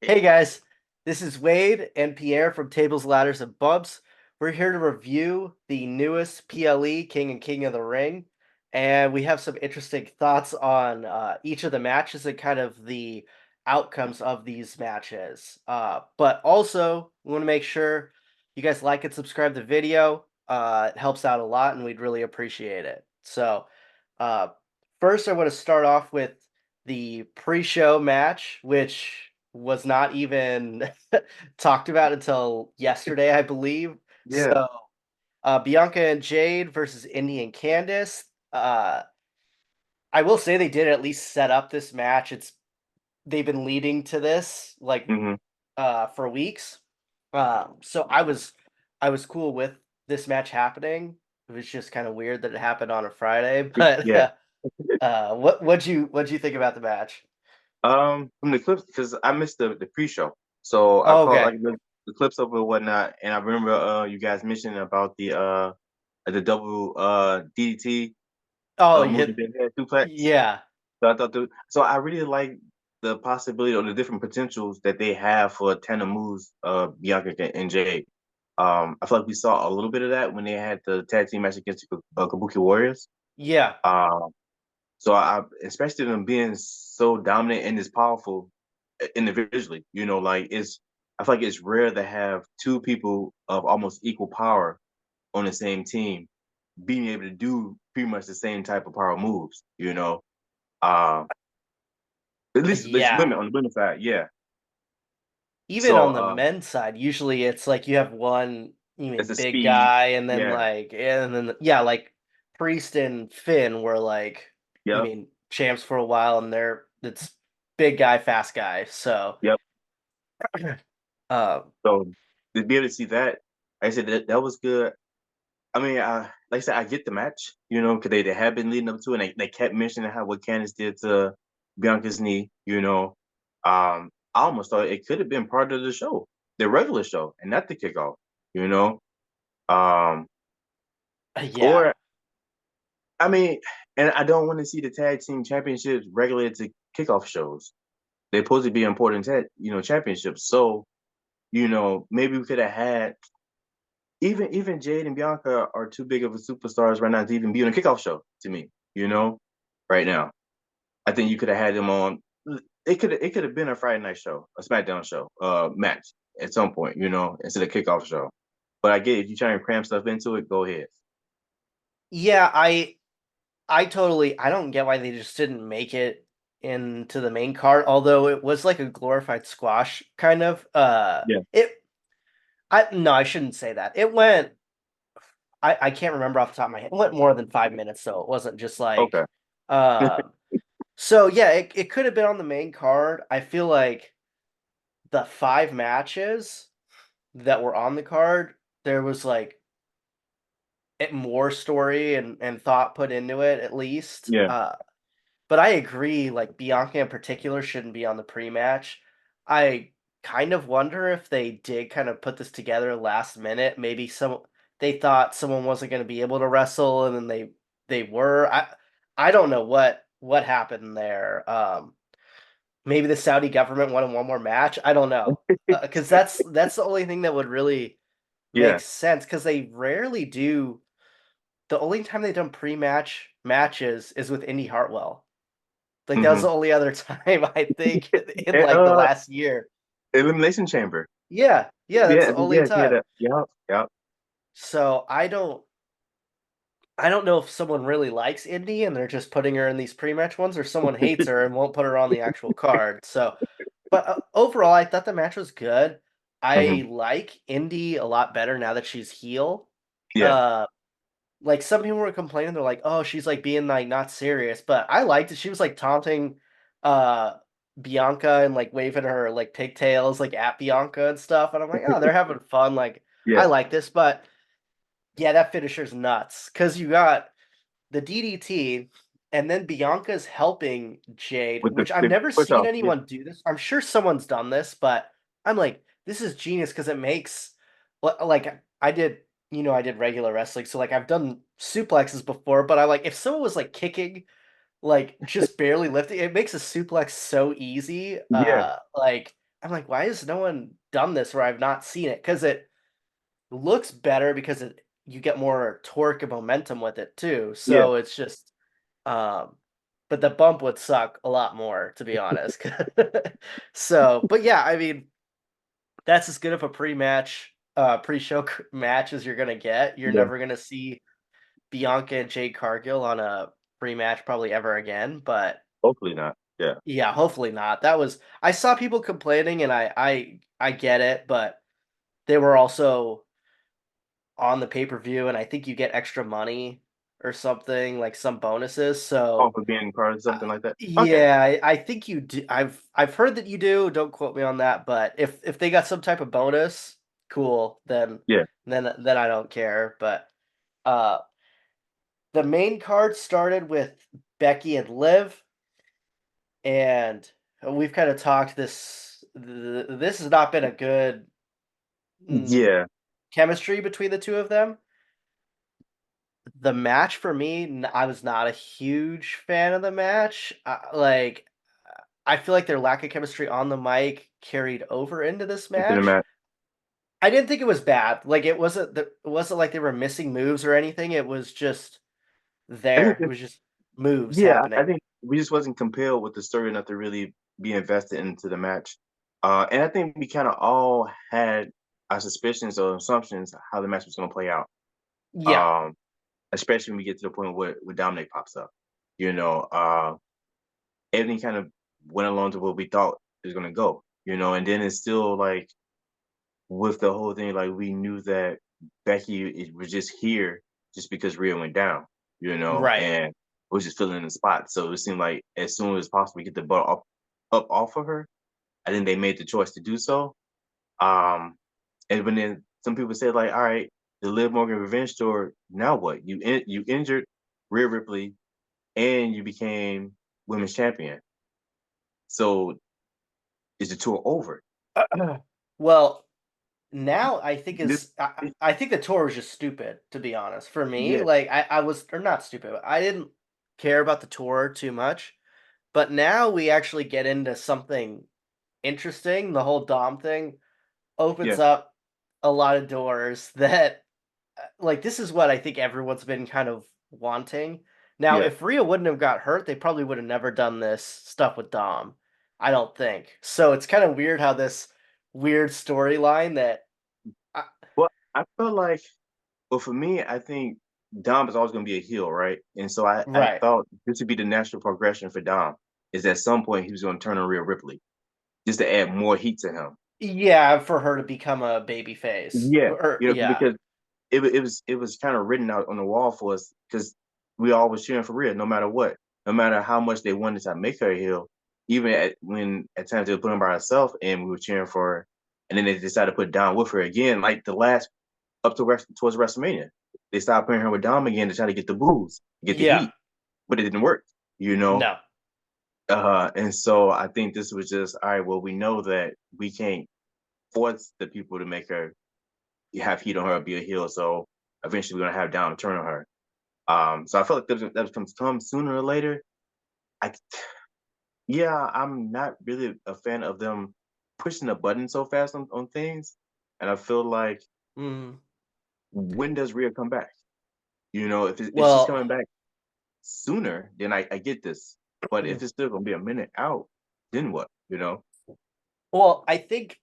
Hey guys, this is Wade and Pierre from Tables, Ladders, and Bumps. We're here to review the newest PLE King of the Ring, and we have some interesting thoughts on each of the matches and kind of the outcomes of these matches. But also, we want to make sure you guys like and subscribe to the video. It helps out a lot, and we'd really appreciate it. So, uh, first, I want to start off with the pre-show match, which was not even talked about until yesterday, I believe. Yeah. So, Bianca and Jade versus Indy and Candice. I will say they did at least set up this match. They've been leading to this hmm for weeks. So I was cool with this match happening. It was just kind of weird that it happened on a Friday, but Yeah. what'd you think about the match? From the clips, because I missed the pre-show, so I Oh, caught okay. like the clips of it and whatnot, and I remember you guys mentioning about the double DDT Oh, move yeah, that they had duplex. yeah. So I thought so I really like the possibility or the different potentials that they have for tandem moves, Bianca and Jay. I feel like we saw a little bit of that when they had the tag team match against the Kabuki Warriors. Yeah. Um, So especially them being so dominant and as powerful individually, like I feel like it's rare to have two people of almost equal power on the same team being able to do pretty much the same type of power moves. Uh, at least Yeah. women on the women's side, yeah. Even So on the men's side, usually it's like you have one, it's a big speed, guy, and then yeah, yeah, like Priest and Finn were like, yep, champs for a while, and it's big guy, fast guy. So, yep. uh, So to be able to see that, like I said that was good. I mean, like I said, I get the match, because they have been leading up to it, and they kept mentioning how what Candice did to Bianca's knee. I almost thought it could have been part of the show, the regular show, and not the kickoff, you know. Um, yeah, or I mean, and I don't want to see the tag team championships regulated to kickoff shows. They're supposed to be important, championships. So, maybe we could have had even Jade and Bianca are too big of a superstars right now to even be on a kickoff show to me, right now. I think you could have had them on it could have been a Friday night show, a SmackDown show, match at some point, instead of kickoff show. But I get if you try and cram stuff into it, go ahead. yeah. I don't get why they just didn't make it into the main card. Although it was like a glorified squash kind of. Yeah. I no, I shouldn't say that. It went. I can't remember off the top of my head. It went more than 5 minutes, so it wasn't just Okay. like. Uh, so yeah, it could have been on the main card. I feel like the five matches that were on the card, there was like more story and thought put into it at least. Yeah. But I agree, like Bianca in particular shouldn't be on the pre-match. I kind of wonder if they did kind of put this together last minute. Maybe they thought someone wasn't going to be able to wrestle, and then they were. I don't know what happened there. Maybe the Saudi government wanted one more match. I don't know, because that's the only thing that would really make Yeah. sense. Because they rarely do. The only time they've done pre-match matches is with Indy Hartwell. Like, that was hmm the only other time I think in, And, like, the last year. Elimination Chamber. Yeah, yeah, that's Yeah. the only Yeah. Yeah. time. Yeah. Yeah. So, I don't know if someone really likes Indy and they're just putting her in these pre-match ones, or someone hates her and won't put her on the actual card. So, but, overall, I thought the match was good. hmm I like Indy a lot better now that she's heel. Yeah. Uh, like, some people were complaining, they're like, "Oh, she's, like, being, like, not serious," but I liked it. She was, like, taunting, uh, Bianca and, like, waving her, like, pigtails, like, at Bianca and stuff, and I'm like, "Oh, they're having fun," like, I Yeah. like this, but, yeah, that finisher's nuts because you got the DDT, and then Bianca's helping Jade, With which I've the never push seen off. Yeah. anyone do this. I'm sure someone's done this, but I'm like, this is genius because it makes like I did regular wrestling, so like I've done suplexes before, but I like if someone was like kicking, like just barely lifting, it makes a suplex so easy. Yeah. I'm like, why has no one done this where I've not seen it? Because it looks better because you get more torque and momentum with it too. Yeah, So it's just, um, but the bump would suck a lot more, to be honest. So, but yeah, I mean, that's as good of a pre-show match as you're gonna get. You're yeah, never gonna see Bianca and Jade Cargill on a pre-match probably ever again. But hopefully not. Yeah, yeah, hopefully not. I saw people complaining, and I get it, but they were also on the pay-per-view, and I think you get extra money or something, like some bonuses. oh, So for being part of uh, something like that. Okay, yeah, I think you do. I've heard that you do. Don't quote me on that, but if they got some type of bonus, cool. yeah, Then I don't care. But uh, the main card started with Becky and Liv, and we've kind of talked this has not been a good mm, yeah. chemistry between the two of them. The match for me, I was not a huge fan of the match. I feel like their lack of chemistry on the mic carried over into this Into the match. match. I didn't think it was bad. Like it wasn't like they were missing moves or anything. It was just I think there. It was just moves yeah, I happening. think we just wasn't compelled with the story enough to really be invested into the match. And I think we kind of all had our suspicions or assumptions how the match was going to play out. Yeah, Um, Especially when we get to the point where Dominic pops up. You know, everything kind of went along to what we thought it was going to go. You know, and then it's still like with the whole thing, like we knew that was just here just because Rhea went down. You know, right. and was just filling in the spot. So it seemed like as soon as possible, get the ball up off of her. I think they made the choice to do so. Um, and when then some people said like, all right, the Liv Morgan revenge tour. Now what? You injured Rhea Ripley and you became women's champion. So is the tour over? Well, now I think This, is I think the tour was just stupid, to be honest. For me, yeah, like I was or not stupid. But I didn't care about the tour too much. But now we actually get into something interesting. The whole Dom thing opens yeah, up a lot of doors that like this is what I think everyone's been kind of wanting. Now, yeah. if Rhea wouldn't have got hurt, they probably would have never done this stuff with Dom. I don't think. So it's kind of weird how this weird storyline that I, Well, I feel like, well, for me, I think Dom is always going to be a heel, right? And so I right. thought this would be the natural progression for Dom, is at some point he was going to turn on Rhea Ripley just to add more heat to him. Yeah, for her to become a baby face. Yeah, Or you know, yeah. because it was kind of written out on the wall for us because we all was cheering for Rhea no matter what, no matter how much they wanted to make her a heel. Even when at times they were putting her by herself and we were cheering for her, and then they decided to put Dom with her again, like the last up to towards WrestleMania. They started putting her with Dom again to try to get the booze, get the Yeah. heat, but it didn't work, you know. No. And so I think this was just all right. Well, we know that we can't force the people to make her have heat on her, be a heel. So eventually we're gonna have Dom turn on her. So I felt like that was going to come sooner or later. I Yeah, I'm not really a fan of them pushing the button so fast on things, and I feel like Mm. when does Rhea come back? You know, if she's Well, coming back sooner, then I get this. But if it's still gonna be a minute out, then what? You know? well, I think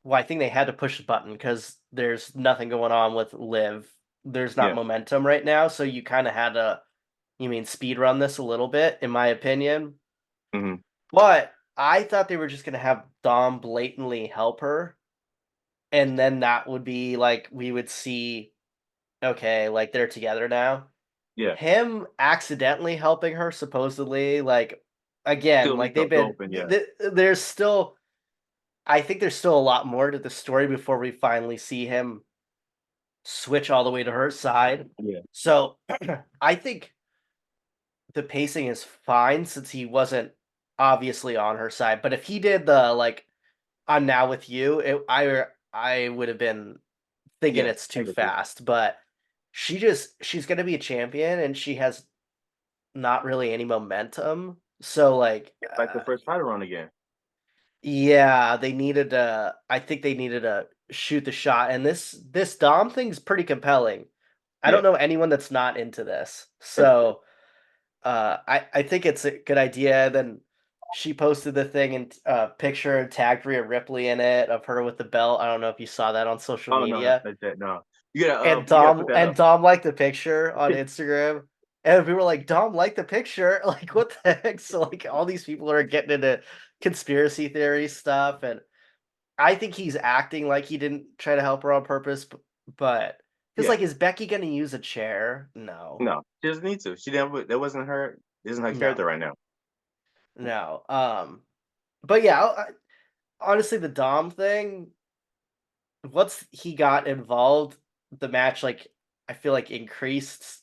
they had to push the button because there's nothing going on with Liv. There's not Yeah. momentum right now, so you kind of had to, you mean speed run this a little bit, in my opinion. Hmm. But I thought they were just gonna have Dom blatantly help her, and then that would be like we would see, okay, like they're together now. Yeah. Him accidentally helping her, supposedly, like again, Still leave like they've the door been. open. Yeah. There's still, I think there's still a lot more to the story before we finally see him switch all the way to her side. Yeah. So I think the pacing is fine since he wasn't obviously on her side. But if he did the like I'm now with you, I would have been thinking Yeah. it's I too get you. fast. But she's gonna be a champion and she has not really any momentum. So like It's like the first fight around again. Yeah, they needed to. I think they needed to shoot the shot, and this Dom thing's pretty compelling. I Yeah. don't know anyone that's not into this, so I think it's a good idea. Then she posted the thing and picture and tagged Rhea Ripley in it of her with the belt. I don't know if you saw that on social Oh no, media. that's that. No, And you gotta put Dom that and up. Dom liked the picture on Instagram. And we were like, Dom liked the picture. Like, what the heck? So like all these people are getting into conspiracy theory stuff, and I think he's acting like he didn't try to help her on purpose, but because Yeah. like, is Becky gonna use a chair? No, No, she doesn't need to. She didn't. That wasn't her. Isn't her no, character right now. no. But yeah, honestly, the Dom thing, once he got involved, the match like I feel like increased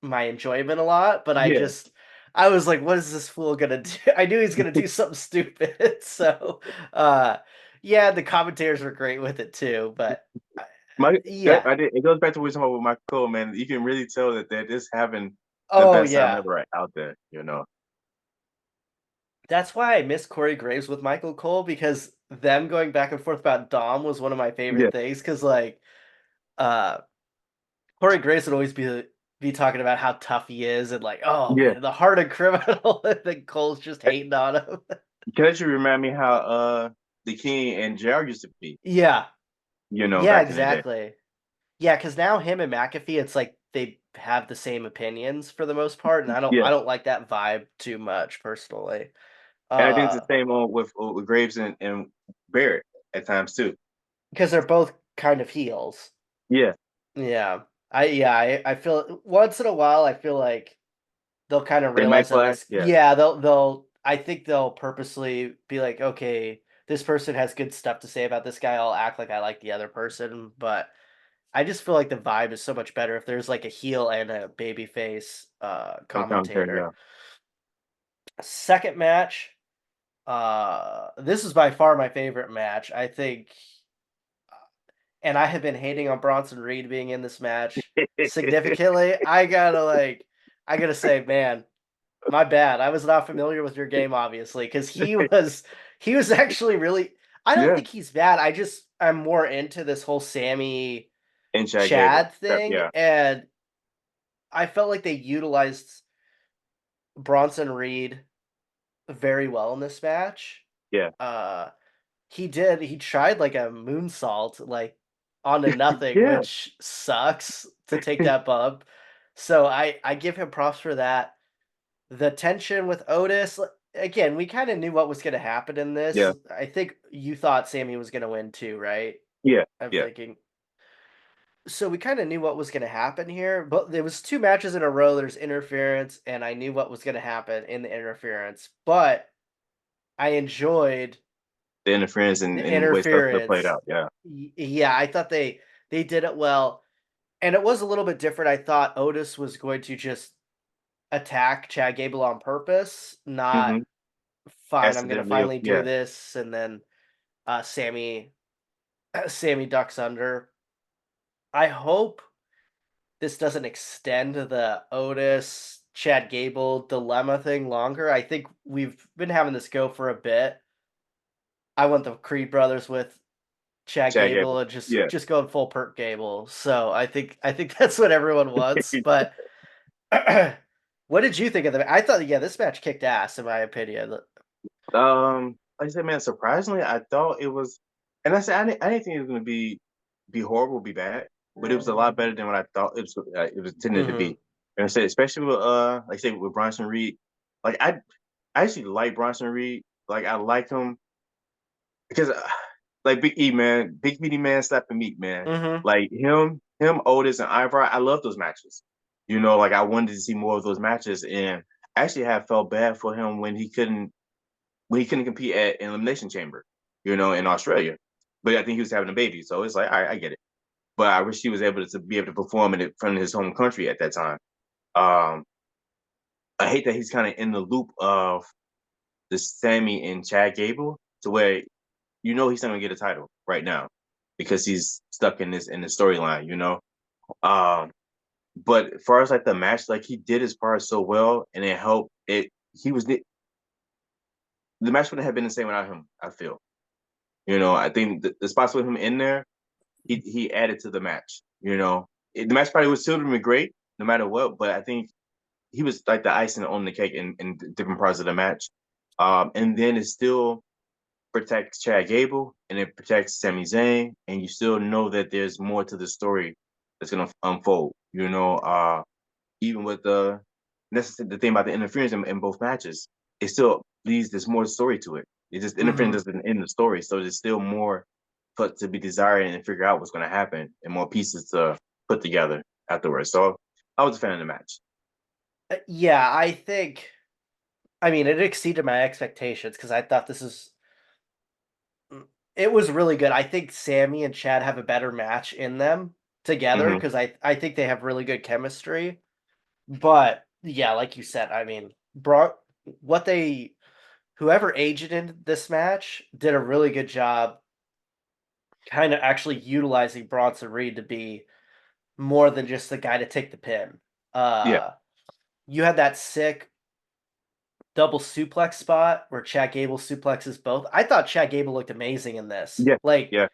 my enjoyment a lot. But Yeah. I was like, what is this fool gonna do? I knew he's gonna do something stupid. So, uh, yeah, the commentators were great with it too. But uh, My that yeah, I did. It goes back to what we were talking about with Michael Cole, man. You can really tell that they're just having the oh best time yeah. ever out there. That's why I miss Corey Graves with Michael Cole because them going back and forth about Dom was one of my Yeah. favorite things. Because like uh, Corey Graves would always be talking about how tough he is and like, oh Yeah. man, the hardened criminal, and then Cole's just hating on him. Can you remind me how the King and JR used to be, Yeah, yeah, back in the day. exactly. Yeah, because now him and McAfee, it's like they have the same opinions for the most part, and Yeah. I don't like that vibe too much personally. And I think it's Uh, the same on with Graves and Barrett at times too. because they're both kind of heels. Yeah. Yeah. I feel once in a while I feel like they'll kind of They might realize that clash. this Yeah. yeah, they'll I think they'll purposely be like, okay, this person has good stuff to say about this guy. I'll act like I like the other person, but I just feel like the vibe is so much better if there's like a heel and a babyface On commentary. commentator. Yeah. Second match, this is by far my favorite match. I think and I have been hating on Bronson Reed being in this match significantly. I gotta say, man, my bad. I was not familiar with your game, obviously, because he was actually really. I don't Yeah. think he's bad. I'm more into this whole Sammy And Chad Gable. Chad thing, Yeah. and I felt like they utilized Bronson Reed very well in this match. Yeah. Uh, he tried like a moonsault like onto nothing, Yeah. which sucks to take that bump. So I give him props for that. The tension with Otis, again, we kind of knew what was going to happen in this. Yeah. I think you thought Sammy was going to win too, right? Yeah. I'm Yeah. thinking. So we kind of knew what was going to happen here, but there was two matches in a row. There's interference, and I knew what was going to happen in the interference, but I enjoyed The interference the and the way stuff played interference. out. Yeah. Yeah, I thought they did it well, and it was a little bit different. I thought Otis was going to just attack Chad Gable on purpose, not Hmm. fine. I'm gonna Accidentally. finally do Yeah. this, and then Sammy Sammy ducks under. I hope this doesn't extend the Otis Chad Gable dilemma thing longer. I think we've been having this go for a bit. I want the Creed brothers with Chad Chad Gable Gable. and Yeah. just going full Perk Gable. So I think that's what everyone wants. But what did you think of the? I thought yeah, this match kicked ass in my opinion. Like I said, man, surprisingly, I thought it was, and I didn't think it was gonna be horrible, be bad, but it was a lot better than what I thought it was intended to Hmm. be. And I said, especially with like I said, with Bronson Reed, like I actually like Bronson Reed. Like I like him because like Big E man, Big Meaty man, slapping meat man, Hmm. like him, Otis and Ivar. I love those matches. Like I wanted to see more of those matches, and I actually have felt bad for him when he couldn't compete at Elimination Chamber, in Australia. But I think he was having a baby, so it's like, all right, I get it. But I wish he was able to be able to perform in front of his home country at that time. Um, I hate that he's kind of in the loop of the Sammy and Chad Gable to where he's not gonna get a title right now because he's stuck in this storyline. Um, but as far as like the match, like he did his part so well, and it helped. He was the match wouldn't have been the same without him. I feel. I think the spots with him in there, he added to the match. The match probably would still have been great no matter what, but I think he was like the icing on the cake in different parts of the match. And then it still protects Chad Gable and it protects Sami Zayn, and you still know that there's more to the story that's gonna unfold. Even with the thing about the interference in both matches, it still leaves there's more story to it. It just interference Hmm. doesn't end the story, so there's still more put to be desired and figure out what's going to happen, and more pieces to put together afterwards. So I was a fan of the match. Yeah, I think. I mean, it exceeded my expectations because I thought this is. It was really good. I think Sammy and Chad have a better match in them together Hmm. because I think they have really good chemistry. But yeah, like you said, I mean, what they whoever agented this match did a really good job kind of actually utilizing Bronson Reed to be more than just the guy to take the pin. Yeah, Uh you had that sick double suplex spot where Chad Gable suplexes both. I thought Chad Gable looked amazing in this. yeah, Like, yeah.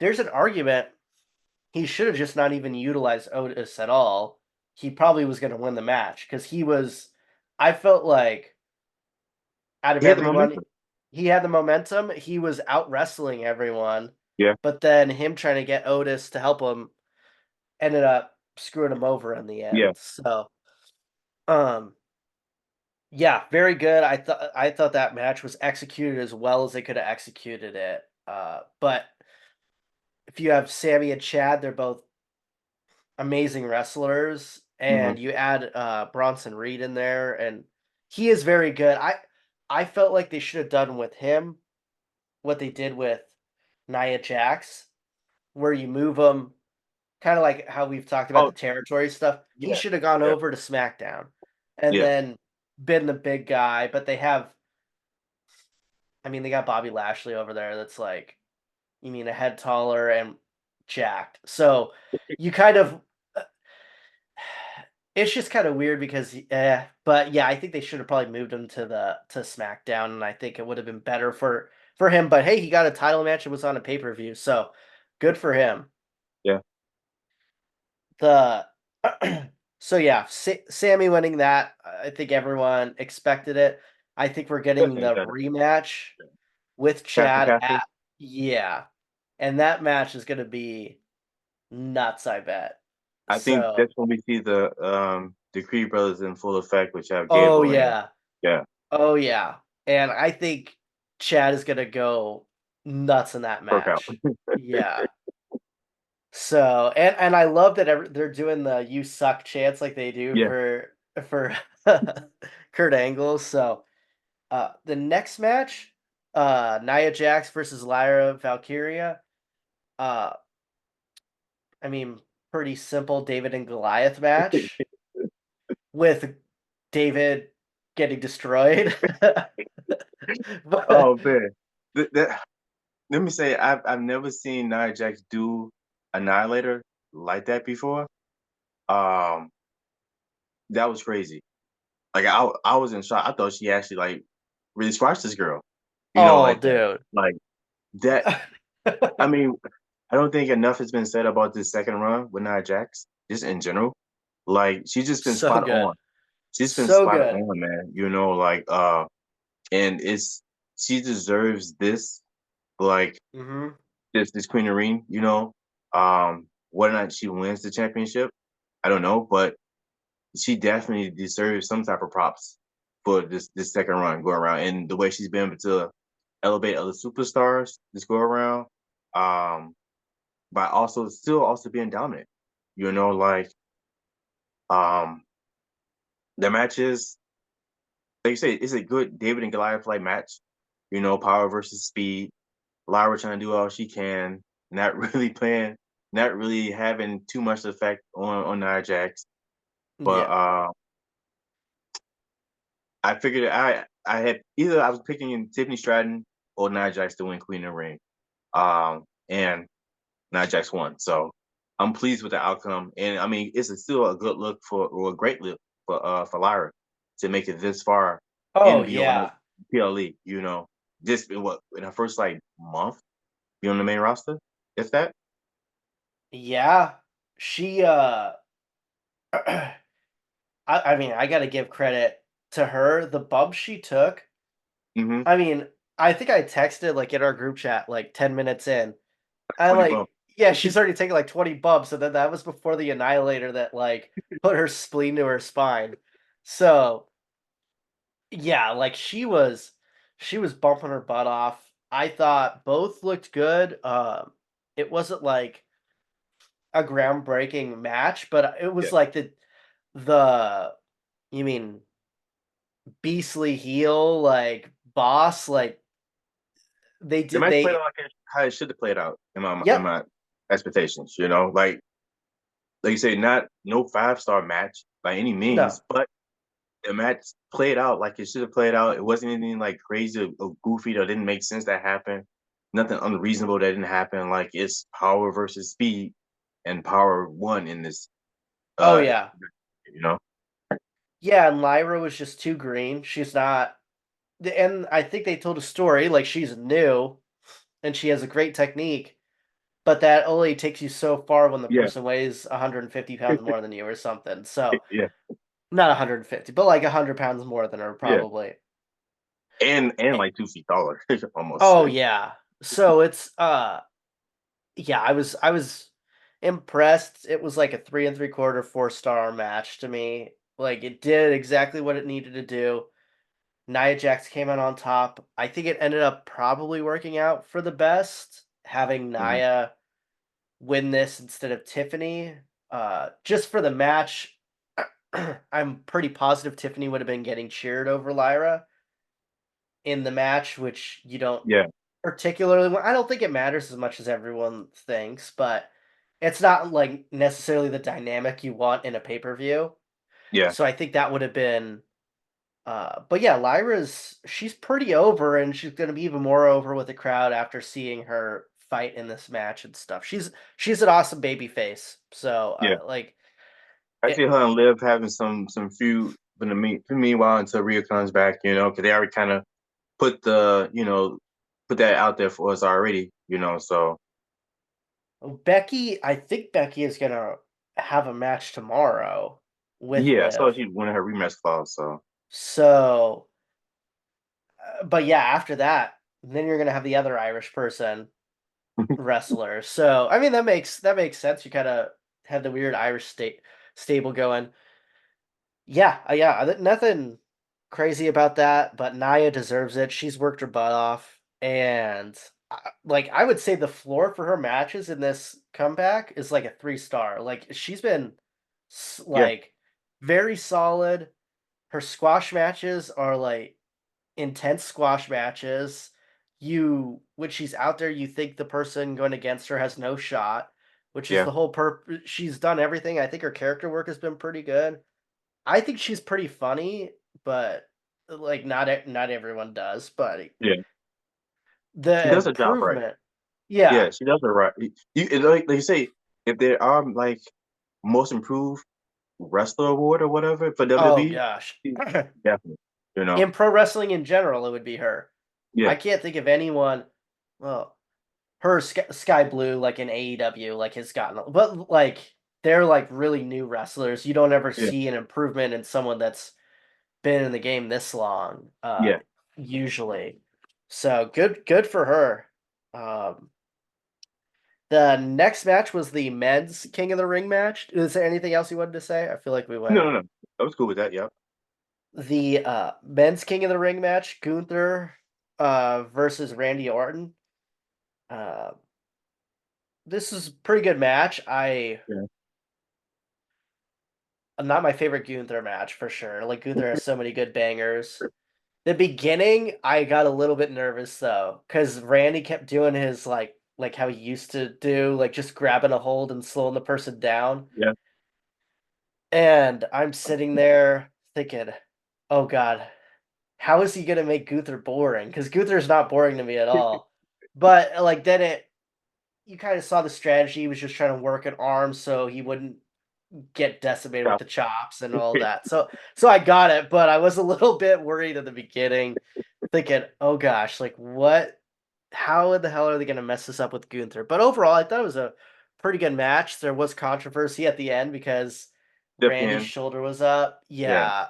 there's an argument he should have just not even utilized Otis at all. He probably was going to win the match because he was. I felt like out of He had the everyone, momentum. he had the momentum. He was out wrestling everyone, Yeah, but then him trying to get Otis to help him ended up screwing him over in the yeah. end. So, um, yeah, very good. I thought that match was executed as well as they could have executed it. But if you have Sammy and Chad, they're both amazing wrestlers, Hmm. and you add Bronson Reed in there, and he is very good. I felt like they should have done with him what they did with Nia Jax, where you move him kind of like how we've talked about Oh, the territory stuff. He yeah, should have gone yeah, over to SmackDown and yeah, then been the big guy, but they have I mean, they got Bobby Lashley over there that's like, you mean a head taller and jacked. So you kind of, uh, it's just kind of weird because, but yeah, I think they should have probably moved him to SmackDown, and I think it would have been better for him. But hey, he got a title match and was on a pay per view, so good for him. yeah. The so yeah, Sammy winning that, I think everyone expected it. I think we're getting Definitely the got it. rematch with Castle Chad Castle. at yeah. And that match is gonna be nuts, I bet. I think So that's when we see the Creed brothers in full effect, which have oh, Gable and yeah. yeah, Oh, yeah. And I think Chad is gonna go nuts in that work out. match. Yeah. So and I love that they're doing the "You suck" chants like they do Yeah. for Kurt Angle, so, the next match, Nia Jax versus Lyra Valkyria, uh, I mean, pretty simple David and Goliath match with David getting destroyed. But Oh man. Let me say I've never seen Nia Jax do Annihilator like that before. Um, that was crazy. Like I was in shock. I thought she actually like really squashed this girl, oh, like that. dude. Like that. I mean, I don't think enough has been said about this second run with Nia Jax, just in general. Like she's just been So spot good. on. She's been So spot good. on, man. And it's she deserves this, like Mhm. this Queen of Ring, whether or not she wins the championship, I don't know, but she definitely deserves some type of props for this second run go around, and the way she's been able to elevate other superstars this go around, um, by also still also being dominant. You know, like um, the matches, like you say, it's a good David and Goliath like match. Power versus speed. Lyra trying to do all she can, not really playing, not really having too much effect on Nia Jax. But Yeah. I figured I had either I was picking Tiffany Stratton or Nia Jax to win Queen of the Ring. And Nia Jax won. So I'm pleased with the outcome. And I mean, still a good look or a great look for Lyra to make it this far Oh, and be on yeah. PLE. Just in her first like month be on the main roster. If that. Yeah, she I mean, I gotta give credit to her. The bump she took. Hmm. I mean, I think I texted like in our group chat like 10 minutes in. I 20 bump. like, yeah, she's already taken like 20 bumps, and then that was before the annihilator that like put her spleen to her spine. So yeah, like she was bumping her butt off. I thought both looked good. It wasn't like a groundbreaking match, but it Yeah. was like the you mean beastly heel like boss like they The did match played out they like how it should have played out in yep my expectations. Like you say, not no 5-star match by any no means, but the match played out like it should have played out. It wasn't anything like crazy or goofy that didn't make sense that happened. Nothing unreasonable that didn't happen. Like it's power versus speed, and power won in this. oh Uh, yeah you know, yeah and Lyra was just too green. She's not and I think they told a story like she's new and she has a great technique, but that only takes you so far when the yeah, person weighs 150 pounds more than you or something. So yeah, not 150, but like 100 pounds more than her yeah, probably. and Eh, like 2 feet taller, almost. oh yeah. So it's yeah, I was impressed. It was like a 3 3/4, 4-star match to me. Like it did exactly what it needed to do. Nia Jax came out on top. I think it ended up probably working out for the best, having Mhm. Nia win this instead of Tiffany. Just for the match, I'm pretty positive Tiffany would have been getting cheered over Lyra in the match, which you don't Yeah, particularly. I don't think it matters as much as everyone thinks, but it's not like necessarily the dynamic you want in a pay per view. yeah, So I think that would have been. But yeah, she's pretty over, and she's gonna be even more over with the crowd after seeing her fight in this match and stuff. She's an awesome baby face. So yeah. like I see it. her and Liv having some feud meanwhile until Rhea comes back. Because they already kind of put put that out there for us already. So Becky, I think Becky is gonna have a match tomorrow with yeah, so Liv. she won her rematch clause. So So, but yeah, after that, then you're gonna have the other Irish person wrestler. So, I mean, that makes sense. You kind of have the weird Irish stable going. Yeah, nothing crazy about that. But Naya deserves it. She's worked her butt off, and like I would say, the floor for her matches in this comeback is like a 3-star. Like she's been yeah, like very solid. Her squash matches are like intense squash matches. When she's out there, you think the person going against her has no shot, which is yeah, the whole purpose. She's done everything. I think her character work has been pretty good. I think she's pretty funny, but like not everyone does. But yeah. She the does her job right. improvement, yeah. Yeah, she does it right. Like you say, if there are like most improved wrestler award or whatever for Oh WWE, gosh, definitely. You know, in pro wrestling in general, it would be her. yeah, I can't think of anyone. Well, her Sky Blue, like in AEW, like has gotten, but like they're like really new wrestlers. You don't ever yeah, see an improvement in someone that's been in the game this long, yeah. usually. So good for her. Um, the next match was the men's King of the Ring match. Is there anything else you wanted to say? I feel like we No, went. no, no. I was cool with that. Yeah. The men's King of the Ring match, Gunther versus Randy Orton. Uh, this is a pretty good match. Yeah. Not my favorite Gunther match for sure. Like Gunther has so many good bangers. The beginning, I got a little bit nervous though, because Randy kept doing his like how he used to do, like just grabbing a hold and slowing the person down. Yeah. And I'm sitting there thinking, oh God, how is he gonna make Gunther boring? Because Gunther's not boring to me at all. But like then you kind of saw the strategy. He was just trying to work an arm so he wouldn't get decimated with Yeah. the chops and all that. So I got it, but I was a little bit worried at the beginning. thinking, oh gosh, like what? How in the hell are they going to mess this up with Gunther? But overall, I thought it was a pretty good match. There was controversy at the end because The Randy's pin. shoulder was up. Yeah. Yeah,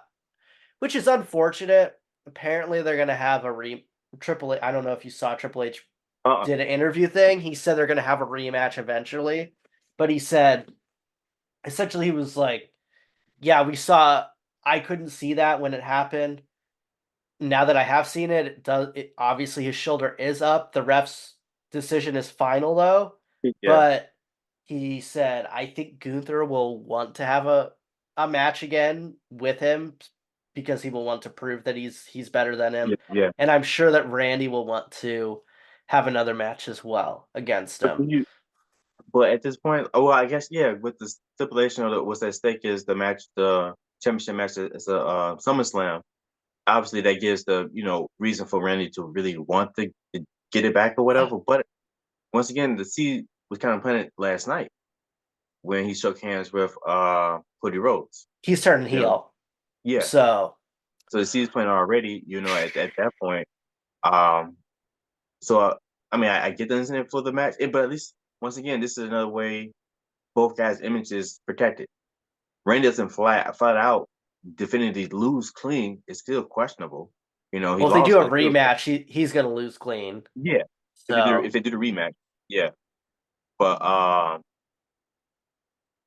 which is unfortunate. Apparently, they're going to have a Triple H. I don't know if you saw Triple H Uh-uh. did an interview thing. He said they're going to have a rematch eventually, but he said essentially he was like, "Yeah, we saw. I couldn't see that when it happened. Now that I have seen it, it does. It, obviously, his shoulder is up. The ref's decision is final, though. Yeah. But he said, I think Gunther will want to have a match again with him because he will want to prove that he's better than Yeah. him, Yeah. and I'm sure that Randy will want to have another match as well against But him. do you but at this point, oh well, I guess yeah, with the stipulation of what's at stake is the match, the championship match is a SummerSlam. Obviously, that gives the reason for Randy to really want to get it back or whatever. But once again, the seed was kind of planted last night when he shook hands with Cody Rhodes. He's turning You know, heel, yeah. so So the seed's planted already. At that point. Um, so I mean, I get the incentive for the match, but at least once again, this is another way both guys' images protected. Randy doesn't flat out definitively lose clean. It's still questionable. He well, if they do lost, a but it's still rematch, he's gonna lose clean. yeah. If So they do the rematch, yeah. But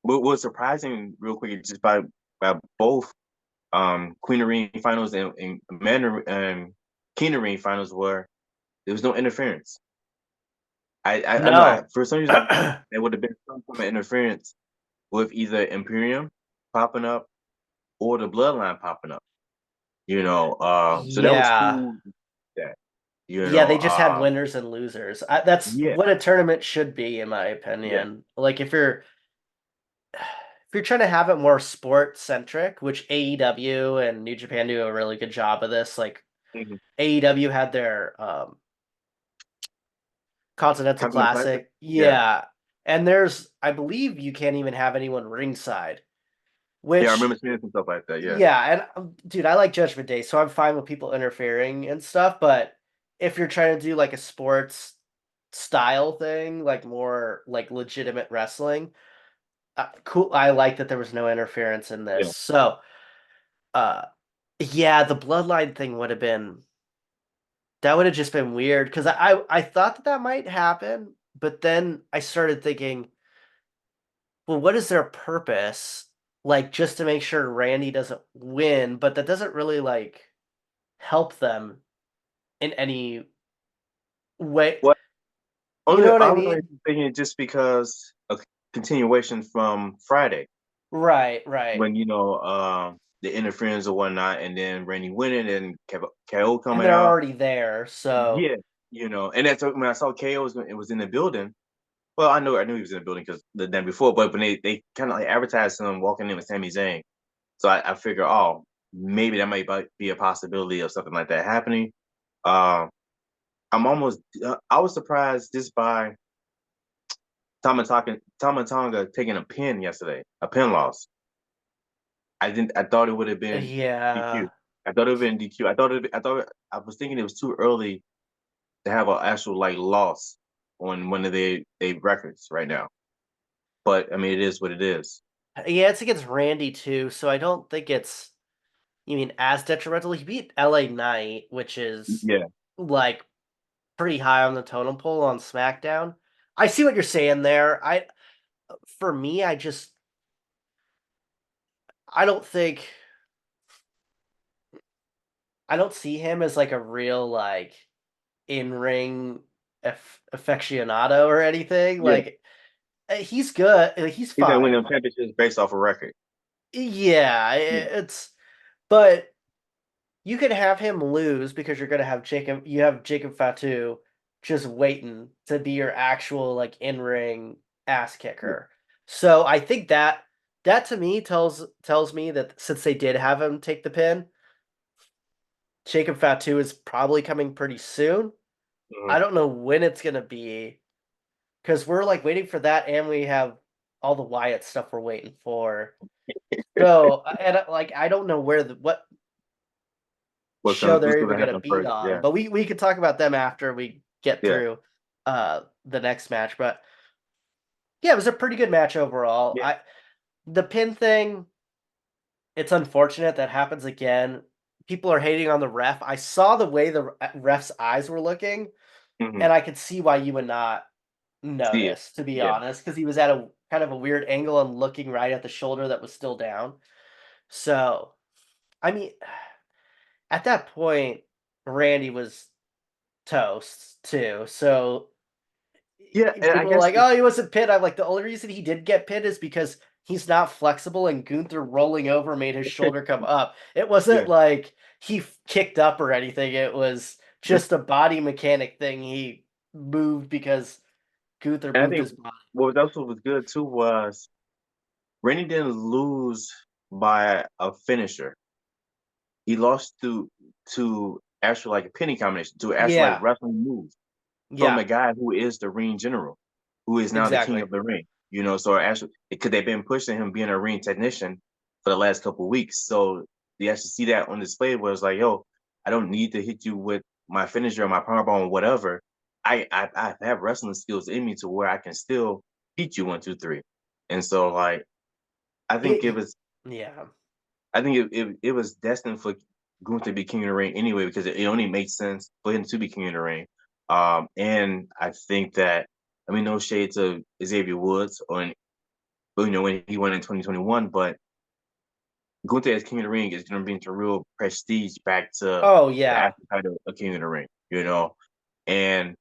what was surprising, real quick, just by both Queen of Ring finals and Man and King of Ring finals were there was no interference. I know no, for some reason I thought there would have been some form of interference with either Imperium popping up or the Bloodline popping up. So that was yeah. cool. That Yeah, they just had winners and losers. That's yeah, what a tournament should be, in my yeah, opinion. Like if you're trying to have it more sport centric, which AEW and New Japan do a really good job of this. Like mm-hmm. AEW had their Continental Continental Classic, Classic, yeah, yeah, and I believe you can't even have anyone ringside, yeah. I which remember seeing some stuff like that. Yeah, yeah, and dude, I like Judgment Day, so I'm fine with people interfering and stuff. But if you're trying to do like a sports style thing, like more like legitimate wrestling, cool. I like that there was no interference in this. yeah. So, uh, yeah, the bloodline thing would have been that would have just been weird because I thought that that might happen, but then I started thinking, well, what is their purpose? Like just to make sure Randy doesn't win, but that doesn't really like help them in any way. What You know only what I I was mean? only thinking just because a continuation from Friday Right, right. when the interference or whatnot, and then Randy winning and KO And coming they're out. already there, so Yeah, and that's when I saw KO was in the building. Well, I knew he was in the building because the day before, but when they kind of like advertised him walking in with Sami Zayn, so I figure, oh, maybe that might be a possibility of something like that happening. Um, I was surprised just by Tama Tonga taking a pin yesterday, a pin loss. I thought it would have been DQ. yeah. I thought it would have been DQ. I was thinking it was too early to have an actual like loss on one of their records right now. But I mean, it is what it is. Yeah, it's against Randy too, so I don't think it's you mean as detrimental. He beat LA Knight, which is Yeah, like pretty high on the totem pole on SmackDown. I see what you're saying there. For me, I don't think I don't see him as like a real like in-ring aficionado or anything. yeah. Like he's good, he's He's gonna win fine. them championships based off a record. Yeah, Yeah, it's but you could have him lose because you're gonna have you have Jacob Fatu just waiting to be your actual like in-ring ass yeah. kicker. So I think that to me tells me that since they did have him take the pin, Jacob Fatu is probably coming pretty soon. Mhm. I don't know when it's gonna be because we're like waiting for that, and we have all the Wyatt stuff we're waiting for. So and like I don't know where the what show who's they're even gonna gonna happen beat first? on. Yeah, But we could talk about them after we get yeah, through the next match. But yeah, it was a pretty good match overall. yeah. The pin thing, it's unfortunate that happens again. People are hating on the ref. I saw the way the ref's eyes were looking, Hmm. and I could see why you would not See it. notice, to be Yeah, honest, because he was at a kind of a weird angle and looking right at the shoulder that was still down. So, I mean, at that point, Randy was toast too. So yeah. And I people are guess like, "Oh, he wasn't pinned." I'm like, the only reason he did get pinned is because he's not flexible, and Gunther rolling over made his shoulder come up. It wasn't yeah. like he kicked up or anything. It was just a body mechanic thing. He moved because Gunther And I moved think his body. what also was good too was Randy didn't lose by a finisher. He lost to actual like a penny combination, to actual like Yeah, wrestling moves from yeah, a guy who is the ring general, who is now the king exactly. of the ring. You know, so actually, because they've been pushing him being a ring technician for the last couple of weeks, so you actually see that on display where it's like, yo, I don't need to hit you with my finisher or my powerbomb, whatever. I have wrestling skills in me to where I can still beat you 1, 2, 3, and so like I think it It, was yeah. I think it was destined for Gunther to be king of the ring anyway because it only makes sense for him to be king of the ring. And I think that I mean no shade to Xavier Woods on when he won in 2021, but Gunther as king of the ring is going to bring some real prestige back to Oh the yeah. actual title of king of the ring, you know. And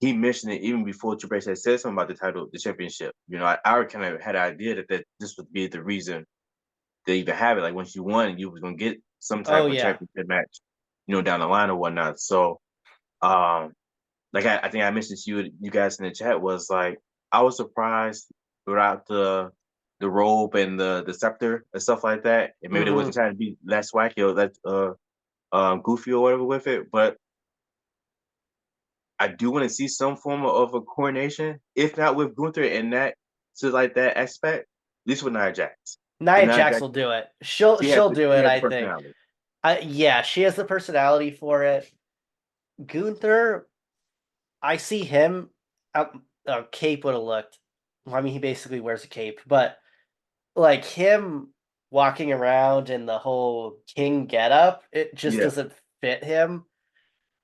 he mentioned it even before Triple H had said something about the title, the championship. You know, I kind of had an idea that this would be the reason they even have it. Like once you won, you was gonna get some Oh type of yeah. championship match, down the line or whatnot. So, um, like I think I mentioned to you guys in the chat was like I was surprised throughout the robe and the scepter and stuff like that. And maybe they Hmm. wasn't trying to be less wacky or less goofy or whatever with it, but I do want to see some form of a coronation, if not with Gunther in that to like that aspect, at least with Nia Jax. Because Nia Nia Jax Jax, will do it. She'll do she it, has the I think. personality. Yeah, she has the personality for it. Gunther, I see him. Cape would have looked. Well, I mean, he basically wears a cape, but like him walking around in the whole king getup, it just Yeah. doesn't fit him.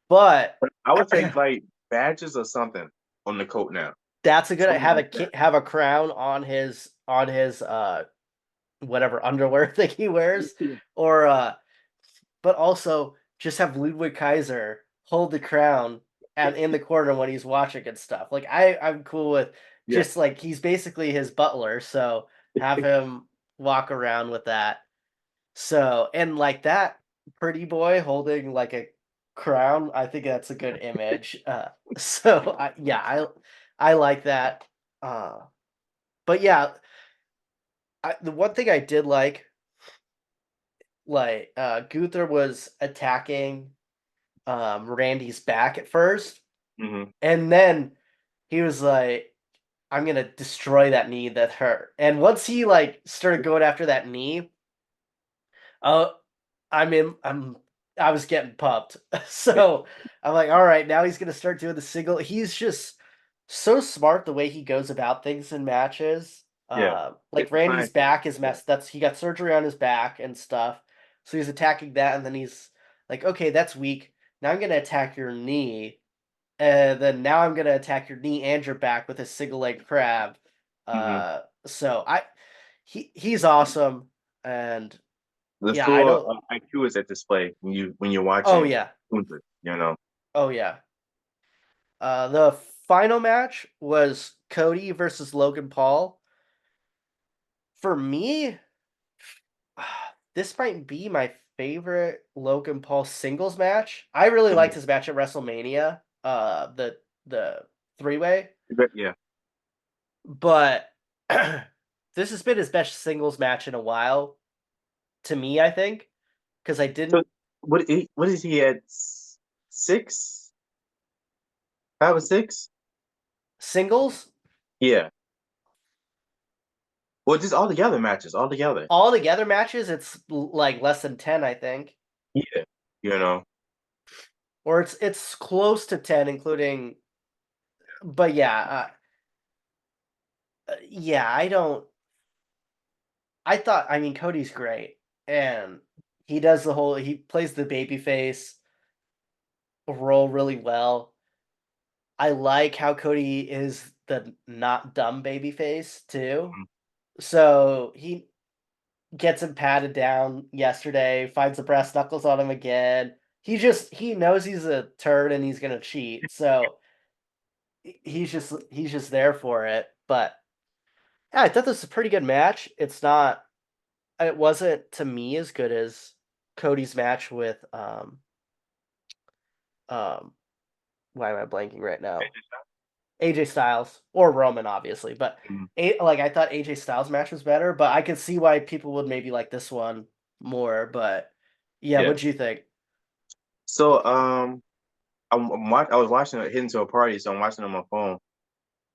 But But I would say like badges or something on the coat now. that's a good Something like that. have a crown on his whatever underwear thing he wears, or but also just have Ludwig Kaiser hold the crown and in the corner when he's watching and stuff. Like I'm cool with Yeah. just like he's basically his butler, so have him walk around with that. So and like that pretty boy holding like a crown, I think that's a good image. Yeah, I like that. Uh, but yeah, the one thing I did like Gunther was attacking Randy's back at first, Hmm. and then he was like, "I'm gonna destroy that knee that hurt." And once he like started going after that knee, uh, I'm in. I was getting pumped, so I'm like, "All right, now he's gonna start doing the single." He's just so smart the way he goes about things in matches. Yeah. Like It's a Randy's science thing. back is Yeah. messed. That's he got surgery on his back and stuff, so he's attacking that, and then he's like, "Okay, that's weak. Now I'm gonna attack your knee." And then now I'm gonna attack your knee and your back with a single leg crab. Hmm. So he's awesome, and The yeah, I full don't. IQ is at display when you're Oh watching yeah, Gunther. You know. oh yeah. The final match was Cody versus Logan Paul. For me, this might be my favorite Logan Paul singles match. I really liked Mhm. his match at WrestleMania, the three way, But yeah. but this has been his best singles match in a while to me. I think because I So didn't what is he at 6, 5 or 6? singles Yeah. Well, just all together matches, all together. all together matches. It's like less than 10, I think. Yeah. you know. or it's close to 10, including. But yeah, yeah, I don't. I thought, I mean, Cody's great, and he does the whole. He plays the babyface role really well. I like how Cody is the not dumb babyface too. Mhm. So he gets him patted down yesterday, finds the brass knuckles on him again. He knows he's a turd and he's gonna cheat. So he's just there for it. But yeah, I thought this was a pretty good match. It wasn't to me as good as Cody's match with um why am I blanking right now? AJ Styles or Roman, obviously, but Mhm. like I thought AJ Styles match was better, but I could see why people would maybe like this one more. But yeah, Yeah. what'd you think? So I was watching it heading to a party, so I'm watching on my phone.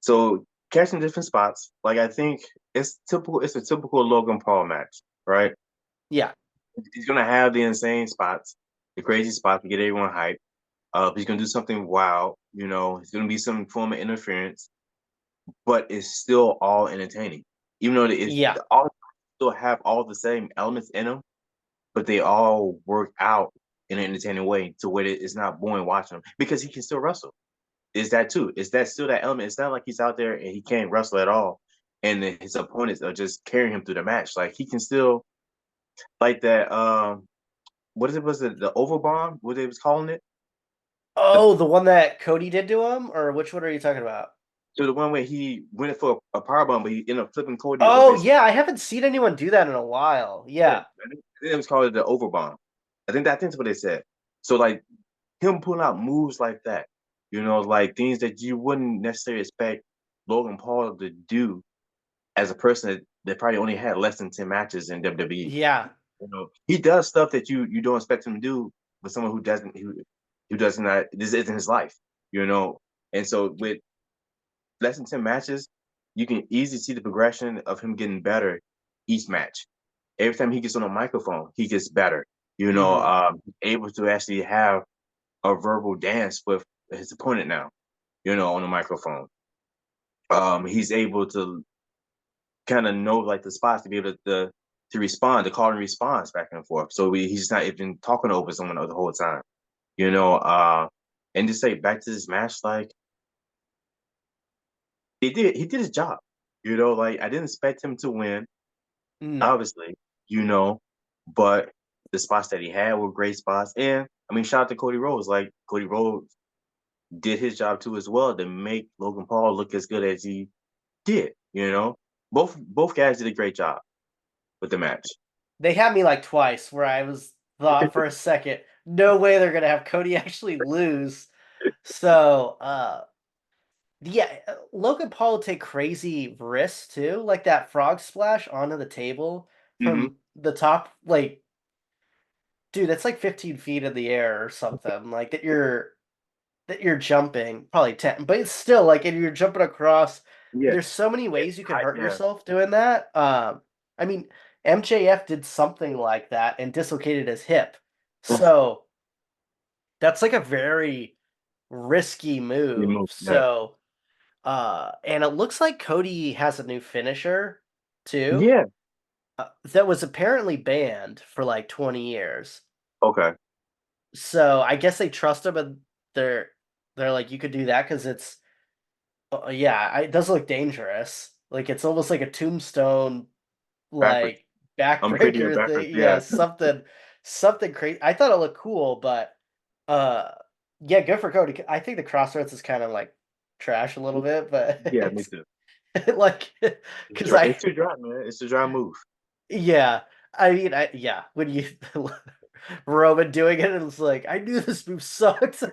So catching different spots. Like I think it's typical. It's a typical Logan Paul match, right? Yeah, He's gonna have the insane spots, the crazy spots to get everyone hyped. He's gonna do something wild. You know, he's gonna be some form of interference, but it's still all entertaining. Even though yeah, the all still have all the same elements in them, but they all work out in an entertaining way to where it's not boring watching him because he can still wrestle. Is that too? Is that still that element? It's not like he's out there and he can't wrestle at all, and then his opponents are just carrying him through the match. Like he can still like that. What is it? Was it the overbomb? What they was calling it? The Oh, the one that Cody did to him, or which one are you talking about? so the one where he went for a power bomb, but he ended up flipping Cody over Oh his. yeah, I haven't seen anyone do that in a while. Yeah, Yeah, I think it was called the overbomb. I think that's what they said. So like him pulling out moves like that, you know, like things that you wouldn't necessarily expect Logan Paul to do as a person that probably only had less than 10 matches in WWE. yeah. You know, he does stuff that you don't expect him to do with someone who does not this isn't his life, you know. And so with less than 10 matches, you can easily see the progression of him getting better each match. Every time he gets on a microphone, he gets better. You know, Hmm. able to actually have a verbal dance with his opponent now, you know, on the microphone. He's able to kind of know like the spots to be able to respond, to call and response back and forth. So he's not even talking over someone the whole time, you know. And just say back to this match, like he did his job, you know. Like I didn't expect him to win, No, obviously, you know, but the spots that he had were great spots. And I mean, shout out to Cody Rhodes. Like Cody Rhodes did his job too as well to make Logan Paul look as good as he did. You know, both guys did a great job with the match. they had me like twice where I was thought for a second, no way they're gonna have Cody actually lose. So, yeah, Logan Paul would take crazy risks too, like that frog splash onto the table Hmm. from the top. Like, dude, that's like 15 feet in the air or something. Like that you're jumping, probably 10, but it's still like, and you're jumping across. Yeah, There's so many yeah, ways you can hurt yeah. yourself doing that. I mean, MJF did something like that and dislocated his hip. Oof, So that's like a very risky you move. move. Yeah, So and it looks like Cody has a new finisher too, yeah. that was apparently banned for like 20 years. Okay, So I guess they trust him, and they're like, you could do that because it's yeah, it does look dangerous. Like it's almost like a tombstone, backwards. like I'm picking it backbreaker backwards. thing. Yeah, Yeah, something crazy. I thought it looked cool, but uh, yeah, good for Cody. I think the crossroads is kind of like trash a little bit, but yeah. Me it's too. like It's because dry. I It's too dry, man. It's a dry move. yeah, I mean yeah, when you Roman doing it, it's like I knew this move sucked.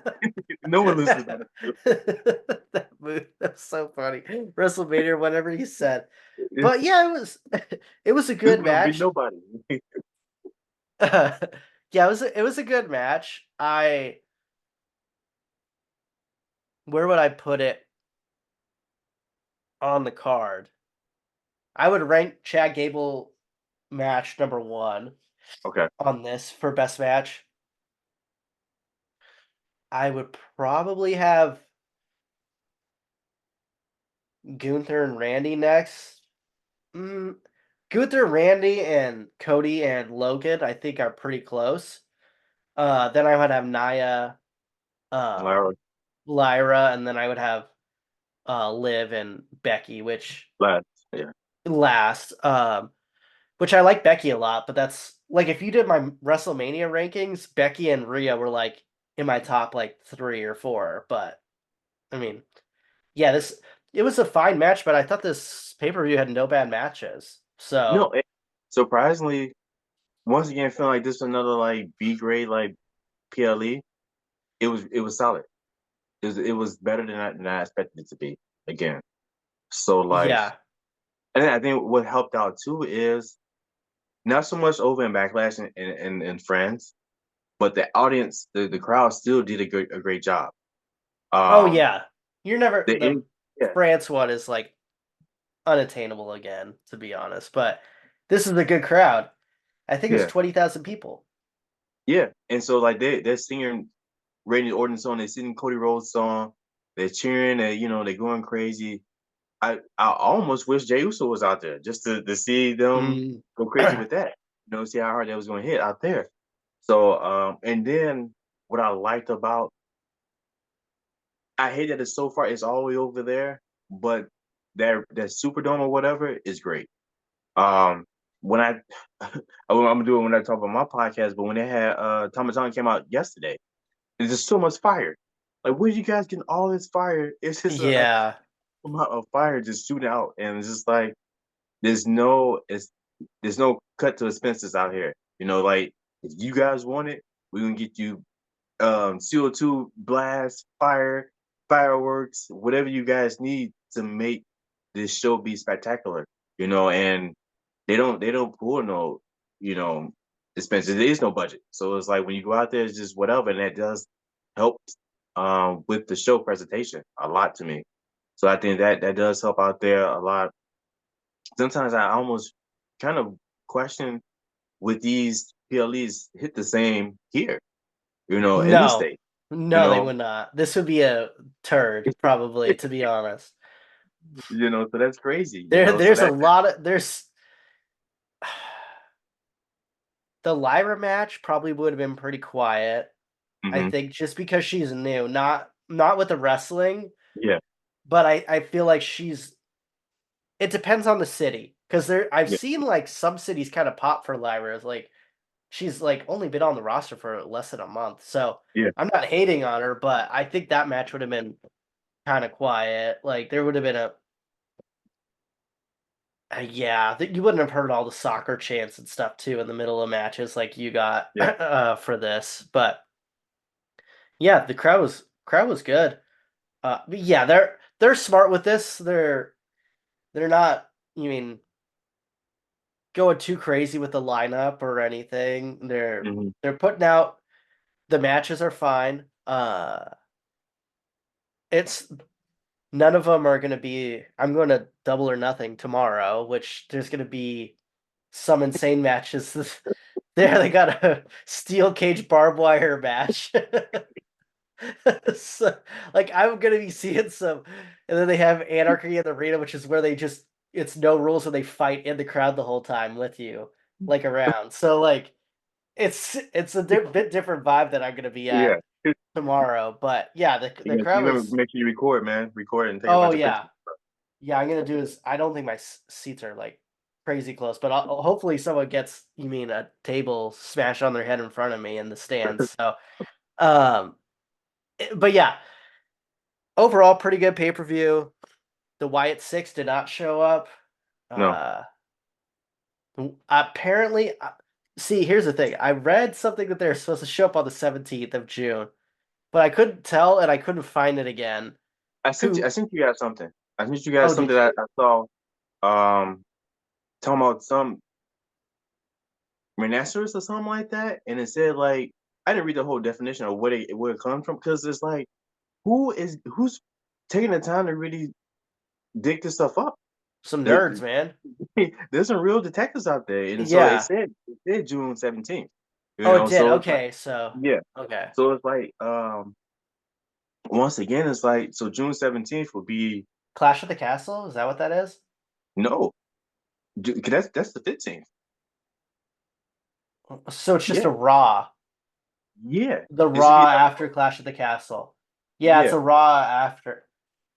No one listens to that. That move, that's so funny. WrestleMania, whatever he said. But yeah, it was a This good man be match. nobody. Yeah, it was a good match. Where would I put it on the card? I would rank Chad Gable match number one Okay. on this for best match. I would probably have Gunther and Randy next. Mm, Gunther, Randy, and Cody and Logan, I think are pretty close. Then I would have Nia, Lyra, Lyra, and then I would have Liv and Becky, which last, yeah, last. Which I like Becky a lot, but that's like if you did my WrestleMania rankings, Becky and Rhea were like in my top like 3 or 4. But I mean, yeah, this it was a fine match, but I thought this pay-per-view had no bad matches. no, So surprisingly, once again, feeling like this is another like B grade like PLE. It was solid. It was better than I expected it to be again. So like, yeah. and then I think what helped out too is not so much over in Backlash and Friends, but the audience, the crowd still did a great job. Oh Um, yeah. You're never the the in, yeah, France one is like unattainable again, to be honest. But this is a good crowd. I think it was yeah, 20,000 people. yeah, and so like they're singing Randy Orton song, they're singing Cody Rhodes song, they're cheering, they're going crazy. I almost wish Jey Uso was out there just to see them Mm. go crazy with that. See how hard that was going to hit out there. So and then what I liked about I hate that it's so far, it's all the way over there, but that Superdome or whatever is great. Um, when I'm gonna do it when I talk about my podcast, but when they had Tom and John came out yesterday, there's just so much fire. Like, where you guys getting all this fire? It's just a Yeah. amount of fire just shooting out, and it's just like there's no it's there's no cut to expenses out here. Like if you guys want it, we're gonna get you CO2 blast, fire, fireworks, whatever you guys need to make this show be spectacular. And they don't pull no, you know, expenses. There is no budget. So it's like when you go out there, it's just whatever, and that does help with the show presentation a lot to me. So I think that does help out there a lot. Sometimes I almost kind of question would these PLEs hit the same here, in this No. state, you No, they know, would not. This would be a turd, probably, to be honest. so that's crazy, so There's a that, lot of there's the Lyra match probably would have been pretty quiet. I hmm think just because she's new, not with the wrestling, yeah, but I feel like it depends on the city because I've yeah, seen like some cities kind of pop for Lyra. It's like she's like only been on the roster for less than a month, so yeah, I'm not hating on her, but I think that match would have been kind of quiet. Like there would have been yeah, that you wouldn't have heard all the soccer chants and stuff too in the middle of matches like you got yeah, for this. But yeah, the crowd was good. But yeah, they're smart with this. They're not. You mean going too crazy with the lineup or anything. hmm They're putting out the matches are fine. It's none of them are going to be. I'm going to Double or Nothing tomorrow, which there's going to be some insane matches. There, they got a steel cage barbed wire match. So, like I'm gonna be seeing some, and then they have Anarchy in the Arena, which is where they just it's no rules and they fight in the crowd the whole time with you, like around. So like it's a bit different vibe that I'm gonna be at yeah. tomorrow. But yeah, the crowd You gotta was. make sure you record and take a Oh bunch of yeah, pictures. yeah. I'm gonna do is I don't think my seats are like crazy close, but hopefully someone gets you mean a table smashed on their head in front of me in the stands. So um, but yeah, overall pretty good pay per view. The Wyatt Six did not show up. No, Uh, apparently, see, here's the thing. I read something that they're supposed to show up on the 17th of June, but I couldn't tell and I couldn't find it again. I Who? sent you guys something. I sent you guys Oh, something did that you? I saw. Talking about some rhinoceros or something like that, and it said like I didn't read the whole definition of where it comes from because it's like who's taking the time to really dig this stuff up? Some There, nerds, man. there's some real detectives out there, and so it Yeah. said it said June 17th. Oh, it did. So it's like Okay, so yeah, okay. so it's like once again, it's like so June 17th will be Clash of the Castle? Is that what that is? no, 'cause that's the 15th. So it's just Yeah, a Raw. yeah. The This will be Raw like after Clash of the Castle. Yeah, it's yeah. a Raw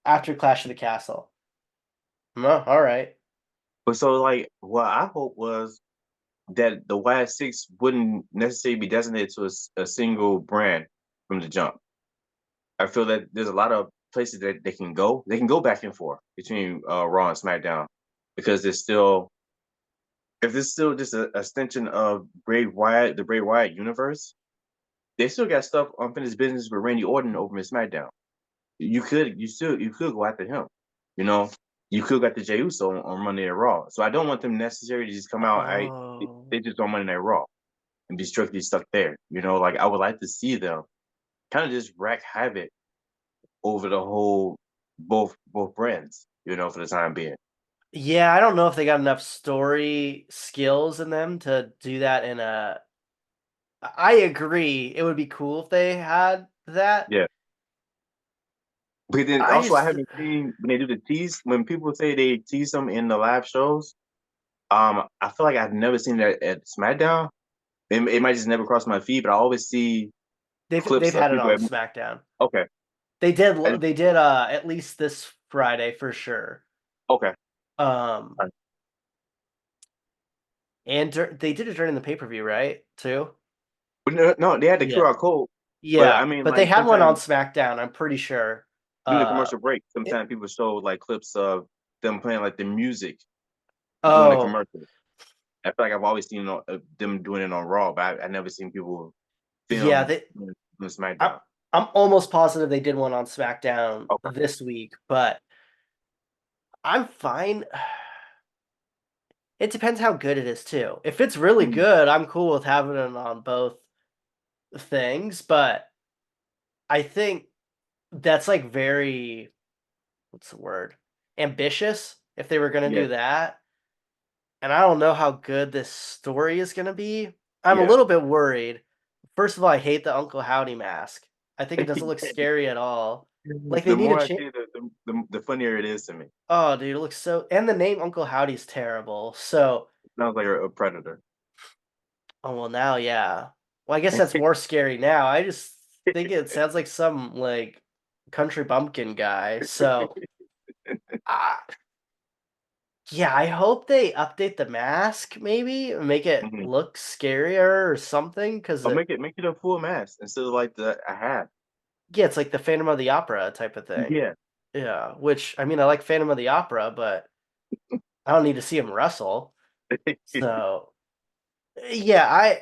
after Clash of the Castle. No, all right. But so like what I hope was that the Y6 wouldn't necessarily be designated to a single brand from the jump. I feel that there's a lot of places that they can go. They can go back and forth between Raw and SmackDown because there's still if it's still just an extension of Bray Wyatt, the Bray Wyatt universe, they still got stuff unfinished business with Randy Orton over in SmackDown. You could go after him. You know, you could got the Jey Uso on Monday Night Raw. So I don't want them necessarily to just come out. Oh. They just on Monday Night Raw and be strictly stuck there. You know, like I would like to see them kind of just wreak havoc over the whole both brands. You know, for the time being. Yeah, I don't know if they got enough story skills in them to do that in a. I agree. It would be cool if they had that. Yeah. But then I also I just haven't seen when they do the tease when people say they tease them in the live shows. I feel like I've never seen that at SmackDown. It might just never cross my feed, but I always see they've clips of had it people on at SmackDown. okay. They did at least this Friday for sure. Okay. Um and they did it during the pay-per-view, right? Too? But no, they had the Yeah. QR code, but I Yeah, mean, but they like had one on sometimes SmackDown, I'm pretty sure. during the Uh commercial break, it, sometimes people show like clips of them playing like the music during the oh, commercial. I feel like I've always seen them doing it on Raw, but I never seen people yeah, film they doing I'm SmackDown. I'm almost positive they did one on SmackDown Okay. this week, but I'm fine. It depends how good it is too. If it's really Mhm. good, I'm cool with having it on both things, but I think that's like very, what's the word? Ambitious if they were going to Yeah, do that. And I don't know how good this story is going to be. I'm a yeah. little bit worried. First of all, I hate the Uncle Howdy mask. I think it doesn't look scary at all. Like they The need a more I change. see it, the funnier it is to me. Oh, dude, it looks so. And the name Uncle Howdy's terrible. So, It sounds like a predator. oh well, now yeah. Well, I guess that's more scary now. I just think it sounds like some like country bumpkin guy. So, uh, yeah, I hope they update the mask maybe and make it Mhm. look scarier or something. Because Or it, make it a full mask instead of like the a hat. yeah, it's like the Phantom of the Opera type of thing. Yeah. Yeah, which I mean, I like Phantom of the Opera, but I don't need to see him wrestle. So, yeah,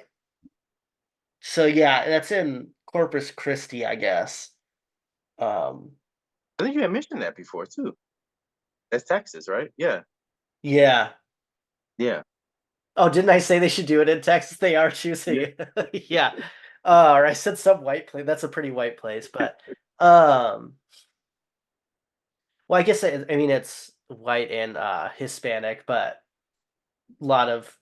yeah, that's in Corpus Christi, I guess. Um, I think you had mentioned that before too. That's Texas, right? Yeah. yeah. Yeah. Oh, didn't I say they should do it in Texas? They are Yeah. choosing. Yeah. Or I said some white place. That's a pretty white place, but well, I guess I mean it's white and Hispanic, but a lot of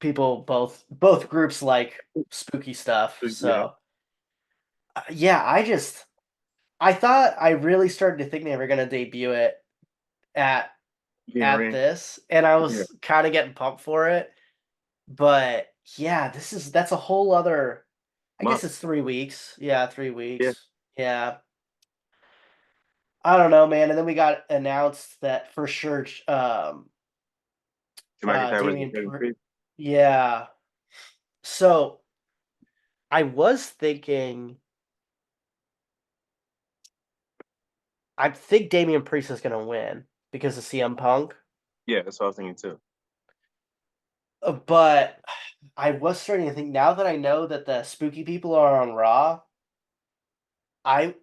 people both groups like spooky stuff. Yeah. So yeah, I thought I really started to think they were gonna debut it at Getting ready. this, and I Yeah. was kind of getting pumped for it. But yeah, that's a whole other. I guess Month. it's 3 weeks. Yeah, three Yeah. weeks. Yeah, I don't know, man. And then we got announced that for sure. Drew McIntyre was Damian. Kevin Priest. Yeah. So I was thinking. I think Damian Priest is gonna win because of CM Punk. Yeah, that's what I was thinking too. But I was starting to think now that I know that the spooky people are on Raw. I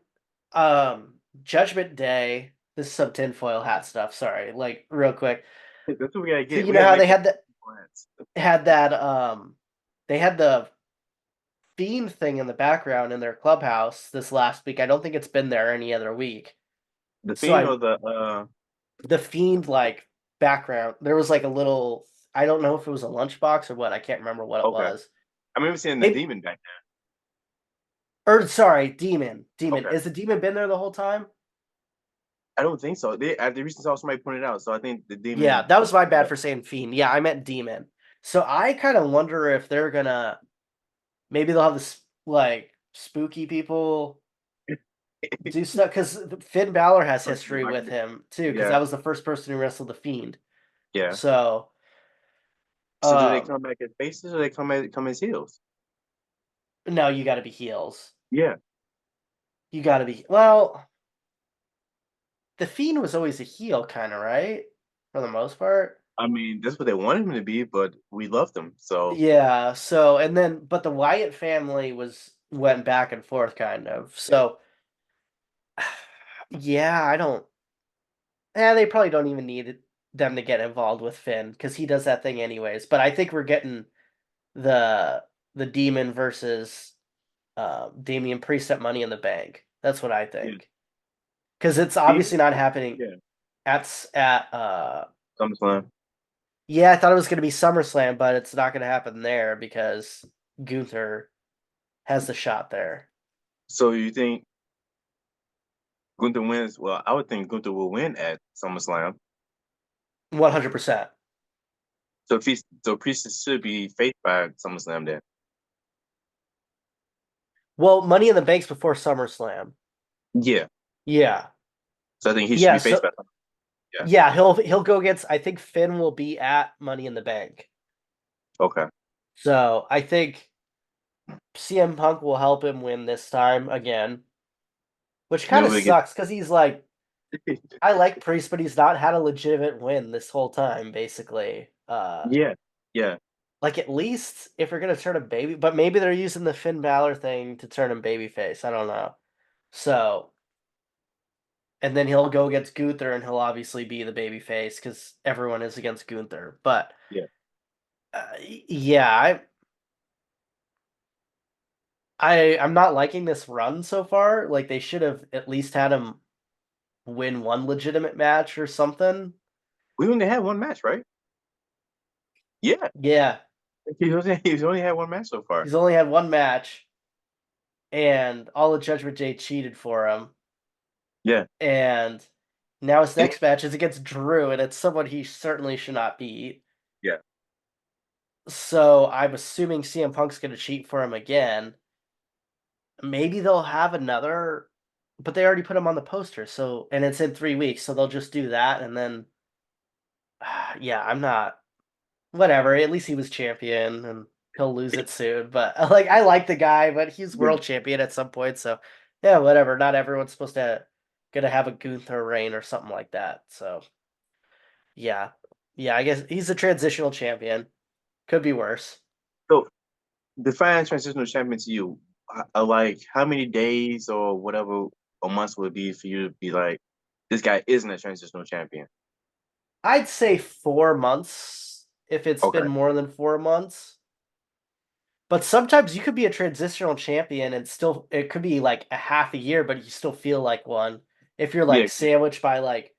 Judgment Day. This is some tinfoil hat stuff. Sorry, like real quick. That's what we gotta So get. you We know gotta how make plans. had that they had the Fiend thing in the background in their clubhouse this last week. I don't think it's been there any other week. The So Fiend I or the the Fiend like background. There was like a little. I don't know if it was a lunchbox or what. I can't remember what it okay. was. I remember seeing the Maybe demon back Or sorry, Demon. Demon. Okay. Is the Demon been there the whole time? I don't think so. They at the recent saw somebody pointed out, so I think the Yeah, demon. that was my bad for saying Fiend. Yeah, I meant Demon. So I kind of wonder if they're gonna maybe they'll have this like spooky people do stuff because Finn Balor has history with him too because Yeah, that was the first person who wrestled the Fiend. yeah. So So do they um come back as faces or they come as heels? no, you got to be heels. Yeah. You got to be well. The Fiend was always a heel, kind of right for the most part. I mean, that's what they wanted him to be, but we loved him. So Yeah. So and then but the Wyatt family was went back and forth kind of. yeah, So yeah, I don't. They probably don't even need them to get involved with Finn because he does that thing anyways. But I think we're getting the the Demon versus Damian Priest at Money in the Bank. That's what I yeah. think because it's See, obviously not happening yeah. at SummerSlam. yeah. I thought it was going to be SummerSlam, but it's not going to happen there because Gunther has the shot there. So you think Gunther wins? Well, I would think Gunther will win at SummerSlam. 100%. So Priest should be faced by SummerSlam then. Well, Money in the Bank's before SummerSlam. Yeah. Yeah. So I think he should Yeah, be faced so by. Yeah. yeah, he'll go against I think Finn will be at Money in the Bank. Okay. So, I think CM Punk will help him win this time again, which kind Then of we get. sucks cuz he's like I like Priest, but he's not had a legitimate win this whole time basically. Yeah. Yeah. Like at least if you're going to turn him baby, but maybe they're using the Finn Balor thing to turn him babyface. I don't know. So, and then he'll go against Gunther, and he'll obviously be the babyface because everyone is against Gunther. But Yeah. yeah, I'm not liking this run so far. Like they should have at least had him win one legitimate match or something. We only had one match, right? Yeah. Yeah, He's only had one match so far. he's only had one match, and all the Judgment Day cheated for him. Yeah. And now his And next match is against Drew, and it's someone he certainly should not beat. yeah. So I'm assuming CM Punk's going to cheat for him again. Maybe they'll have another, but they already put him on the poster. So, and it's in 3 weeks, so they'll just do that, and then, yeah, I'm not. Whatever. At least he was champion, and he'll lose it soon. But like, I like the guy, but he's Yeah. world champion at some point. So, yeah, whatever. Not everyone's supposed to gonna have a Gunther reign or something like that. So, yeah, yeah. I guess he's a transitional champion. Could be worse. So define transitional champion to you. Like how many days or whatever or months would it be for you to be like, this guy isn't a transitional champion? I'd say 4 months if it's Okay. been more than 4 months. But sometimes you could be a transitional champion and still it could be like a half a year, but you still feel like one if you're Yeah. like sandwiched by like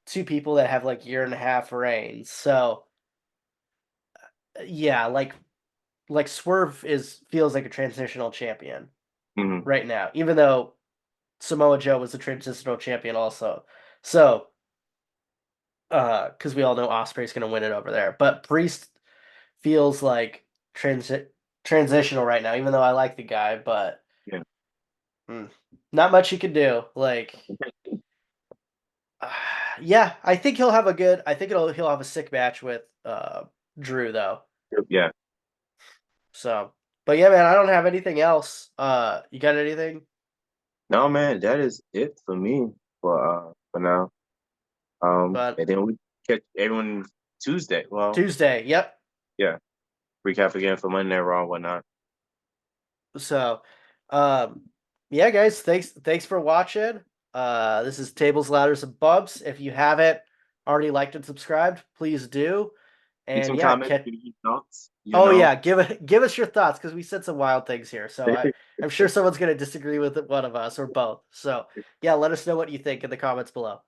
two people that have like year and a half reigns. So yeah, like Swerve is feels like a transitional champion Hmm. right now, even though Samoa Joe was a transitional champion also. So because we all know Osprey's gonna win it over there. But Priest feels like transitional right now, even though I like the guy, but Yeah. mm, not much you can do. Like, yeah, I think he'll have a good. I think he'll have a sick match with Drew though. Yeah. So, but yeah, man, I don't have anything else. You got anything? No, man, that is it for me for now. But And then we catch everyone Tuesday. Well, Tuesday, yep. yeah. Recap again for Monday Night Raw and whatnot. So, um, yeah, guys, thanks for watching. This is Tables, Ladders, and Bubs. If you haven't already liked and subscribed, please do. Leave And some yeah, comments, give me your thoughts, oh yeah, give us your thoughts because we said some wild things here. So yeah. I'm sure someone's gonna disagree with one of us or both. So yeah, let us know what you think in the comments below.